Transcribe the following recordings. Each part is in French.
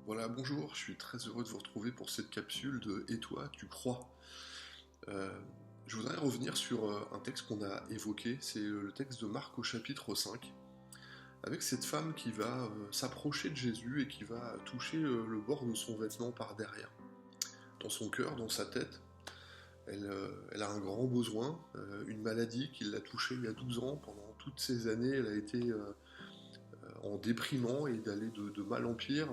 Voilà, bonjour, je suis très heureux de vous retrouver pour cette capsule de Et toi, tu crois? Euh, je voudrais revenir sur un texte qu'on a évoqué, c'est le texte de Marc au chapitre 5, avec cette femme qui va s'approcher de Jésus et qui va toucher le bord de son vêtement par derrière. Dans son cœur, dans sa tête, elle a un grand besoin, une maladie qui l'a touchée il y a 12 ans. Pendant toutes ces années, elle a été en déprimant et d'aller de mal en pire.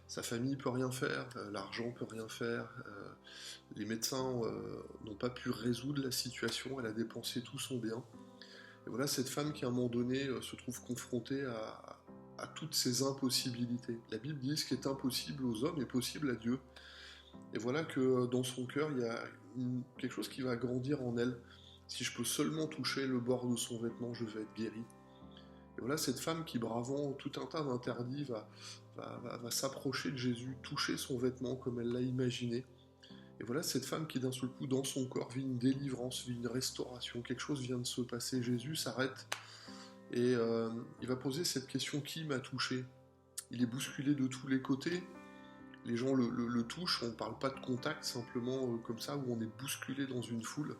Sa famille peut rien faire, l'argent peut rien faire, les médecins n'ont pas pu résoudre la situation, elle a dépensé tout son bien. Et voilà cette femme qui à un moment donné se trouve confrontée à toutes ces impossibilités. La Bible dit ce qui est impossible aux hommes est possible à Dieu. Et voilà que dans son cœur, il y a quelque chose qui va grandir en elle. Si je peux seulement toucher le bord de son vêtement, je vais être guéri. Et voilà cette femme qui, bravant tout un tas d'interdits, va s'approcher de Jésus, toucher son vêtement comme elle l'a imaginé. Et voilà cette femme qui d'un seul coup, dans son corps, vit une délivrance, vit une restauration, quelque chose vient de se passer. Jésus s'arrête et il va poser cette question: qui m'a touché? Il est bousculé de tous les côtés, les gens le touchent, on ne parle pas de contact simplement comme ça, où on est bousculé dans une foule.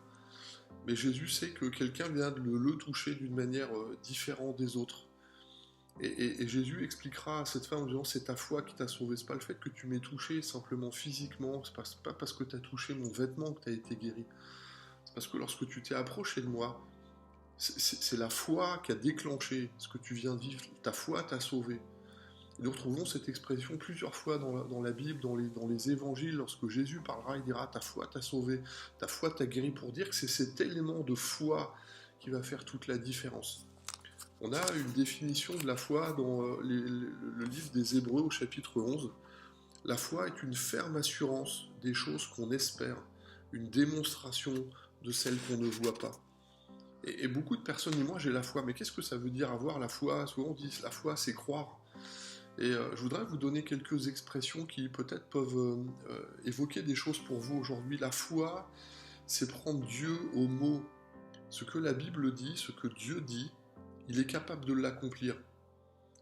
Mais Jésus sait que quelqu'un vient de le toucher d'une manière différente des autres. Et Jésus expliquera à cette femme en disant: c'est ta foi qui t'a sauvé, c'est pas le fait que tu m'aies touché simplement physiquement, c'est pas parce que tu as touché mon vêtement que tu as été guéri. C'est parce que lorsque tu t'es approché de moi, c'est la foi qui a déclenché ce que tu viens de vivre, ta foi t'a sauvé. Et nous retrouvons cette expression plusieurs fois dans la Bible, dans les évangiles. Lorsque Jésus parlera, il dira: ta foi t'a sauvé, ta foi t'a guéri, pour dire que c'est cet élément de foi qui va faire toute la différence. On a une définition de la foi dans le livre des Hébreux au chapitre 11. La foi est une ferme assurance des choses qu'on espère, une démonstration de celles qu'on ne voit pas. Et beaucoup de personnes disent: moi j'ai la foi, mais qu'est-ce que ça veut dire avoir la foi? Souvent on dit la foi c'est croire. Et je voudrais vous donner quelques expressions qui peut-être peuvent évoquer des choses pour vous aujourd'hui. La foi, c'est prendre Dieu au mot. Ce que la Bible dit, ce que Dieu dit, il est capable de l'accomplir.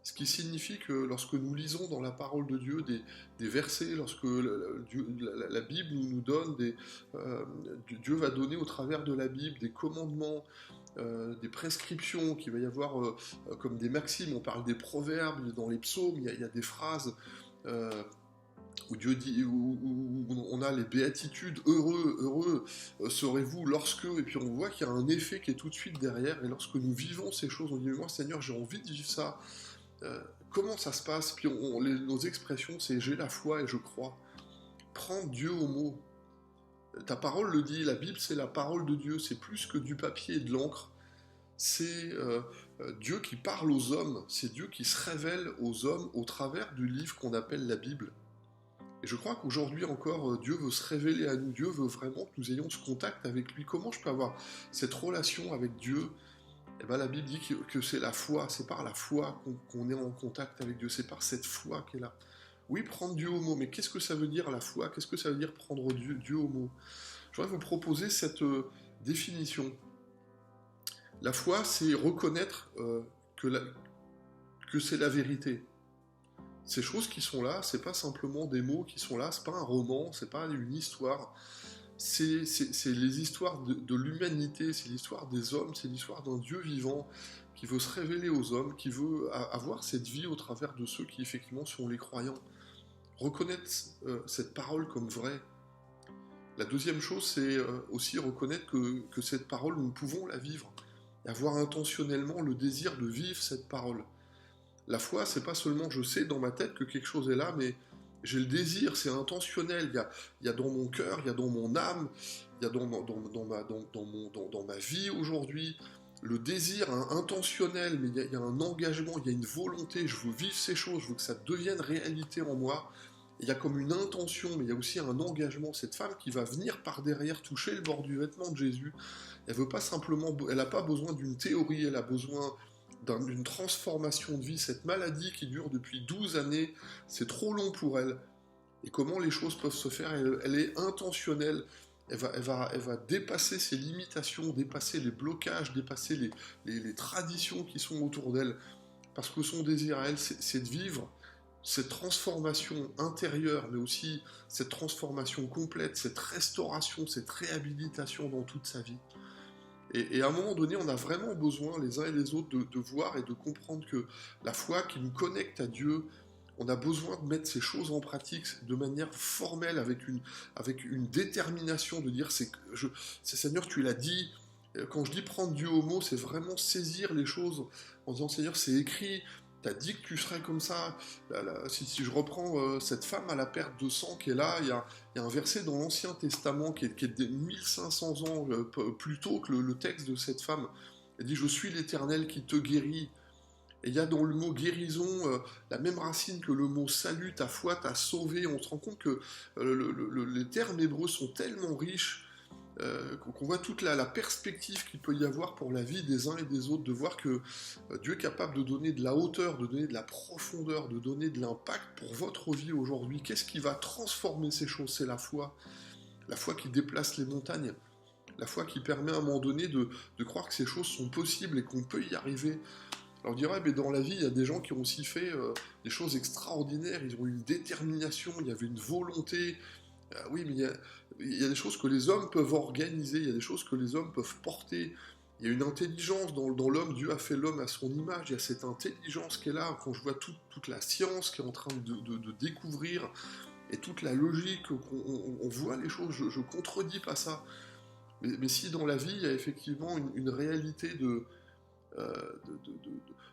Ce qui signifie que lorsque nous lisons dans la parole de Dieu des versets, lorsque la Bible nous donne Dieu va donner au travers de la Bible des commandements, des prescriptions, qu'il va y avoir comme des maximes, on parle des proverbes, dans les psaumes, il y a des phrases où Dieu dit, où on a les béatitudes: heureux serez-vous lorsque, et puis on voit qu'il y a un effet qui est tout de suite derrière, et lorsque nous vivons ces choses, on dit: mais moi Seigneur, j'ai envie de vivre ça. Comment ça se passe? Puis nos expressions, c'est: j'ai la foi et je crois. Prends Dieu au mot. Ta parole le dit, la Bible c'est la parole de Dieu, c'est plus que du papier et de l'encre. C'est Dieu qui parle aux hommes, c'est Dieu qui se révèle aux hommes au travers du livre qu'on appelle la Bible. Et je crois qu'aujourd'hui encore, Dieu veut se révéler à nous, Dieu veut vraiment que nous ayons ce contact avec lui. Comment je peux avoir cette relation avec Dieu? Eh bien, la Bible dit que c'est la foi, c'est par la foi qu'on est en contact avec Dieu, c'est par cette foi qui est là. Oui, prendre Dieu au mot, mais qu'est-ce que ça veut dire la foi? Qu'est-ce que ça veut dire prendre Dieu au mot? Je voudrais vous proposer cette définition. La foi, c'est reconnaître que c'est la vérité. Ces choses qui sont là, c'est pas simplement des mots qui sont là, c'est pas un roman, c'est pas une histoire. C'est les histoires de l'humanité, c'est l'histoire des hommes, c'est l'histoire d'un Dieu vivant qui veut se révéler aux hommes, qui veut avoir cette vie au travers de ceux qui effectivement sont les croyants. Reconnaître cette parole comme vraie. La deuxième chose, c'est aussi reconnaître que cette parole, nous pouvons la vivre, et avoir intentionnellement le désir de vivre cette parole. La foi, c'est pas seulement je sais dans ma tête que quelque chose est là, mais j'ai le désir, c'est intentionnel. Il y a dans mon cœur, il y a dans mon âme, il y a dans ma vie aujourd'hui, le désir intentionnel, mais il y a un engagement, il y a une volonté, je veux vivre ces choses, je veux que ça devienne réalité en moi. Il y a comme une intention, mais il y a aussi un engagement. Cette femme qui va venir par derrière toucher le bord du vêtement de Jésus, elle veut pas simplement, elle n'a pas besoin d'une théorie, elle a besoin d'une transformation de vie. Cette maladie qui dure depuis 12 années, c'est trop long pour elle. Et comment les choses peuvent se faire? Elle est intentionnelle. Elle va dépasser ses limitations, dépasser les blocages, dépasser les traditions qui sont autour d'elle. Parce que son désir à elle, c'est de vivre cette transformation intérieure, mais aussi cette transformation complète, cette restauration, cette réhabilitation dans toute sa vie. Et à un moment donné, on a vraiment besoin, les uns et les autres, de voir et de comprendre que la foi qui nous connecte à Dieu, on a besoin de mettre ces choses en pratique de manière formelle, avec une détermination, de dire, c'est Seigneur, tu l'as dit. Quand je dis prendre Dieu au mot, c'est vraiment saisir les choses en disant, Seigneur, c'est écrit, t'as dit que tu serais comme ça. Si je reprends cette femme à la perte de sang qui est là, il y a un verset dans l'Ancien Testament qui est des 1500 ans plus tôt que le texte de cette femme. Elle dit, je suis l'Éternel qui te guérit. Et il y a dans le mot guérison la même racine que le mot salut, ta foi t'a sauvé. On se rend compte que les termes hébreux sont tellement riches qu'on voit toute la perspective qu'il peut y avoir pour la vie des uns et des autres, de voir que Dieu est capable de donner de la hauteur, de donner de la profondeur, de donner de l'impact pour votre vie aujourd'hui. Qu'est-ce qui va transformer ces choses? C'est la foi qui déplace les montagnes, la foi qui permet à un moment donné de croire que ces choses sont possibles et qu'on peut y arriver. Alors on dirait, mais dans la vie, il y a des gens qui ont aussi fait des choses extraordinaires, ils ont eu une détermination, il y avait une volonté. Oui, mais il y a des choses que les hommes peuvent organiser, il y a des choses que les hommes peuvent porter. Il y a une intelligence dans l'homme, Dieu a fait l'homme à son image, il y a cette intelligence qui est là. Quand je vois toute la science qui est en train de découvrir, et toute la logique, on voit les choses, je ne contredis pas ça. Mais si dans la vie, il y a effectivement une réalité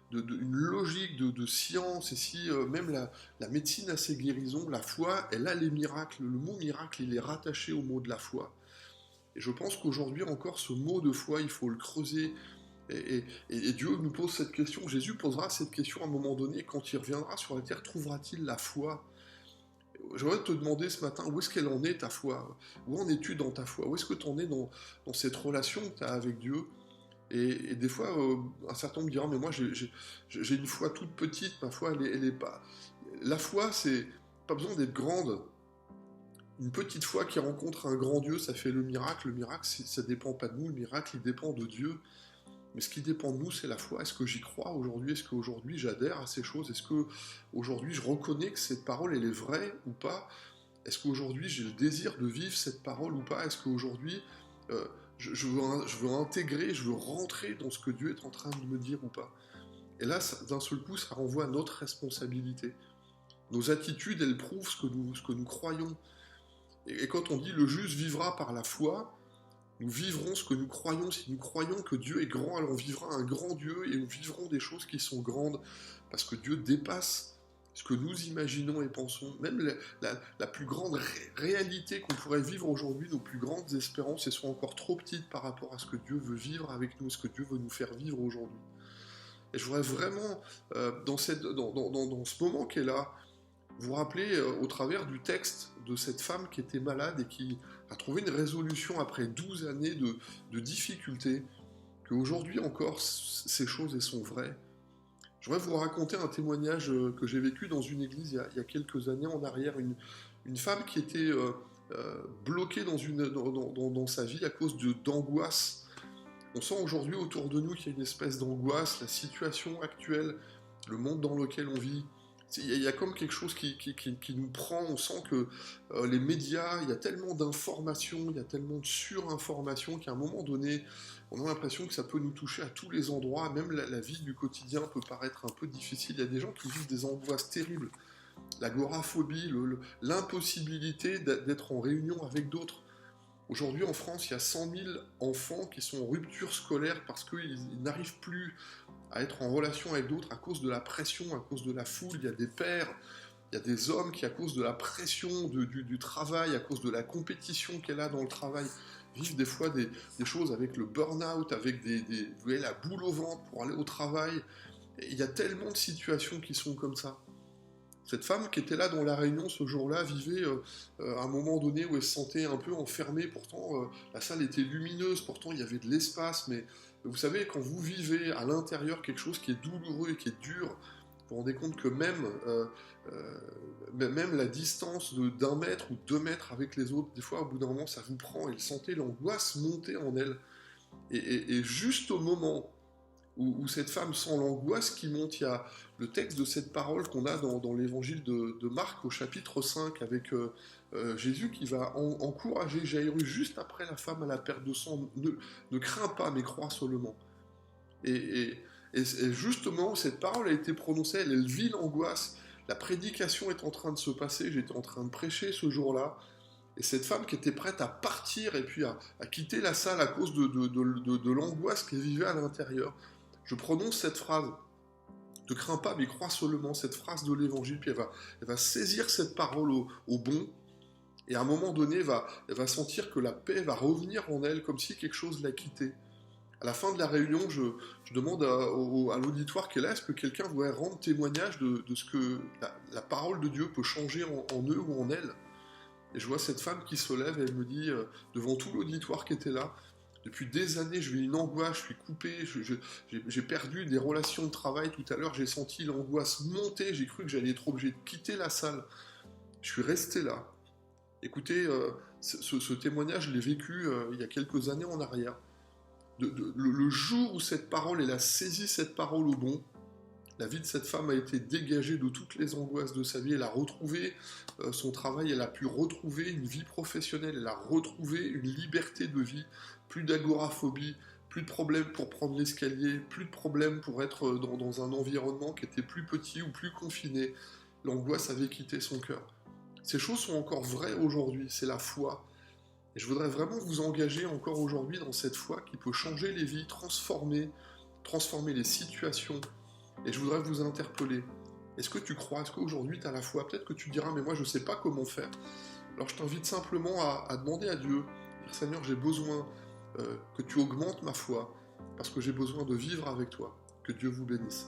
une logique de science, et si même la médecine a ses guérisons, la foi, elle a les miracles. Le mot miracle, il est rattaché au mot de la foi. Et je pense qu'aujourd'hui encore, ce mot de foi, il faut le creuser. Et Dieu nous pose cette question, Jésus posera cette question à un moment donné, quand il reviendra sur la terre, trouvera-t-il la foi? J'aimerais te demander ce matin, où est-ce qu'elle en est ta foi? Où en es-tu dans ta foi? Où est-ce que tu en es dans cette relation que tu as avec Dieu? Et des fois, un certain nombre diront, mais moi j'ai une foi toute petite, ma foi elle est pas... La foi, c'est pas besoin d'être grande. Une petite foi qui rencontre un grand Dieu, ça fait le miracle. Le miracle, ça dépend pas de nous, le miracle, il dépend de Dieu. Mais ce qui dépend de nous, c'est la foi. Est-ce que j'y crois aujourd'hui? Est-ce qu'aujourd'hui j'adhère à ces choses? Est-ce qu'aujourd'hui je reconnais que cette parole, elle est vraie ou pas? Est-ce qu'aujourd'hui j'ai le désir de vivre cette parole ou pas? Est-ce qu'aujourd'hui... je veux intégrer, je veux rentrer dans ce que Dieu est en train de me dire ou pas. Et là, d'un seul coup, ça renvoie à notre responsabilité. Nos attitudes, elles prouvent ce que nous croyons. Et quand on dit le juste vivra par la foi, nous vivrons ce que nous croyons. Si nous croyons que Dieu est grand, alors on vivra un grand Dieu et nous vivrons des choses qui sont grandes. Parce que Dieu dépasse ce que nous imaginons et pensons. Même la plus grande réalité qu'on pourrait vivre aujourd'hui, nos plus grandes espérances, elles sont encore trop petites par rapport à ce que Dieu veut vivre avec nous, ce que Dieu veut nous faire vivre aujourd'hui. Et je voudrais vraiment, dans ce moment qui est là, vous rappeler au travers du texte de cette femme qui était malade et qui a trouvé une résolution après 12 années de difficultés, qu'aujourd'hui encore, ces choses, elles sont vraies. Je voudrais vous raconter un témoignage que j'ai vécu dans une église il y a quelques années en arrière. Une femme qui était bloquée dans sa vie à cause d'angoisse. On sent aujourd'hui autour de nous qu'il y a une espèce d'angoisse, la situation actuelle, le monde dans lequel on vit. Il y a comme quelque chose qui nous prend, on sent que les médias, il y a tellement d'informations, il y a tellement de surinformations qu'à un moment donné, on a l'impression que ça peut nous toucher à tous les endroits, même la vie du quotidien peut paraître un peu difficile. Il y a des gens qui vivent des angoisses terribles, l'agoraphobie, l'impossibilité d'être en réunion avec d'autres. Aujourd'hui en France, il y a 100 000 enfants qui sont en rupture scolaire parce qu'ils n'arrivent plus à être en relation avec d'autres à cause de la pression, à cause de la foule. Il y a des pères, il y a des hommes qui, à cause de la pression du travail, à cause de la compétition qu'elle a dans le travail, vivent des fois des choses avec le burn-out, avec vous voyez, la boule au ventre pour aller au travail. Et il y a tellement de situations qui sont comme ça. Cette femme qui était là dans la réunion ce jour-là vivait à un moment donné où elle se sentait un peu enfermée. Pourtant, la salle était lumineuse, pourtant il y avait de l'espace. Mais vous savez, quand vous vivez à l'intérieur quelque chose qui est douloureux et qui est dur, vous vous rendez compte que même la distance d'1 mètre ou 2 mètres avec les autres, des fois, au bout d'un moment, ça vous prend. Elle sentait l'angoisse monter en elle. Et juste au moment où cette femme sent l'angoisse qui monte. Il y a le texte de cette parole qu'on a dans l'évangile de Marc au chapitre 5 avec Jésus qui va encourager Jairus juste après la femme à la perte de sang. Ne crains pas, mais crois seulement. Et justement, cette parole a été prononcée, elle vit l'angoisse. La prédication est en train de se passer, j'étais en train de prêcher ce jour-là. Et cette femme qui était prête à partir et puis à quitter la salle à cause de l'angoisse qu'elle vivait à l'intérieur, je prononce cette phrase. Ne crains pas, mais crois seulement, cette phrase de l'évangile. Puis elle va saisir cette parole au bon. Et à un moment donné, elle va sentir que la paix va revenir en elle, comme si quelque chose l'a quittée. À la fin de la réunion, je demande à l'auditoire qui est là, est-ce que quelqu'un voudrait rendre témoignage de ce que la parole de Dieu peut changer en eux ou en elle. Et je vois cette femme qui se lève et elle me dit, devant tout l'auditoire qui était là, depuis des années, je vis une angoisse, je suis coupé, j'ai perdu des relations de travail. Tout à l'heure, j'ai senti l'angoisse monter, j'ai cru que j'allais être obligé de quitter la salle. Je suis resté là. Écoutez, ce témoignage, je l'ai vécu il y a quelques années en arrière. Le jour où cette parole, elle a saisi cette parole au bon, la vie de cette femme a été dégagée de toutes les angoisses de sa vie. Elle a retrouvé son travail, elle a pu retrouver une vie professionnelle, elle a retrouvé une liberté de vie, plus d'agoraphobie, plus de problèmes pour prendre l'escalier, plus de problèmes pour être dans un environnement qui était plus petit ou plus confiné. L'angoisse avait quitté son cœur. Ces choses sont encore vraies aujourd'hui, c'est la foi. Et je voudrais vraiment vous engager encore aujourd'hui dans cette foi qui peut changer les vies, transformer les situations. Et je voudrais vous interpeller. Est-ce que tu crois? Est-ce qu'aujourd'hui tu as la foi? Peut-être que tu diras, mais moi je ne sais pas comment faire. Alors je t'invite simplement à demander à Dieu, dire Seigneur, j'ai besoin que tu augmentes ma foi, parce que j'ai besoin de vivre avec toi. Que Dieu vous bénisse.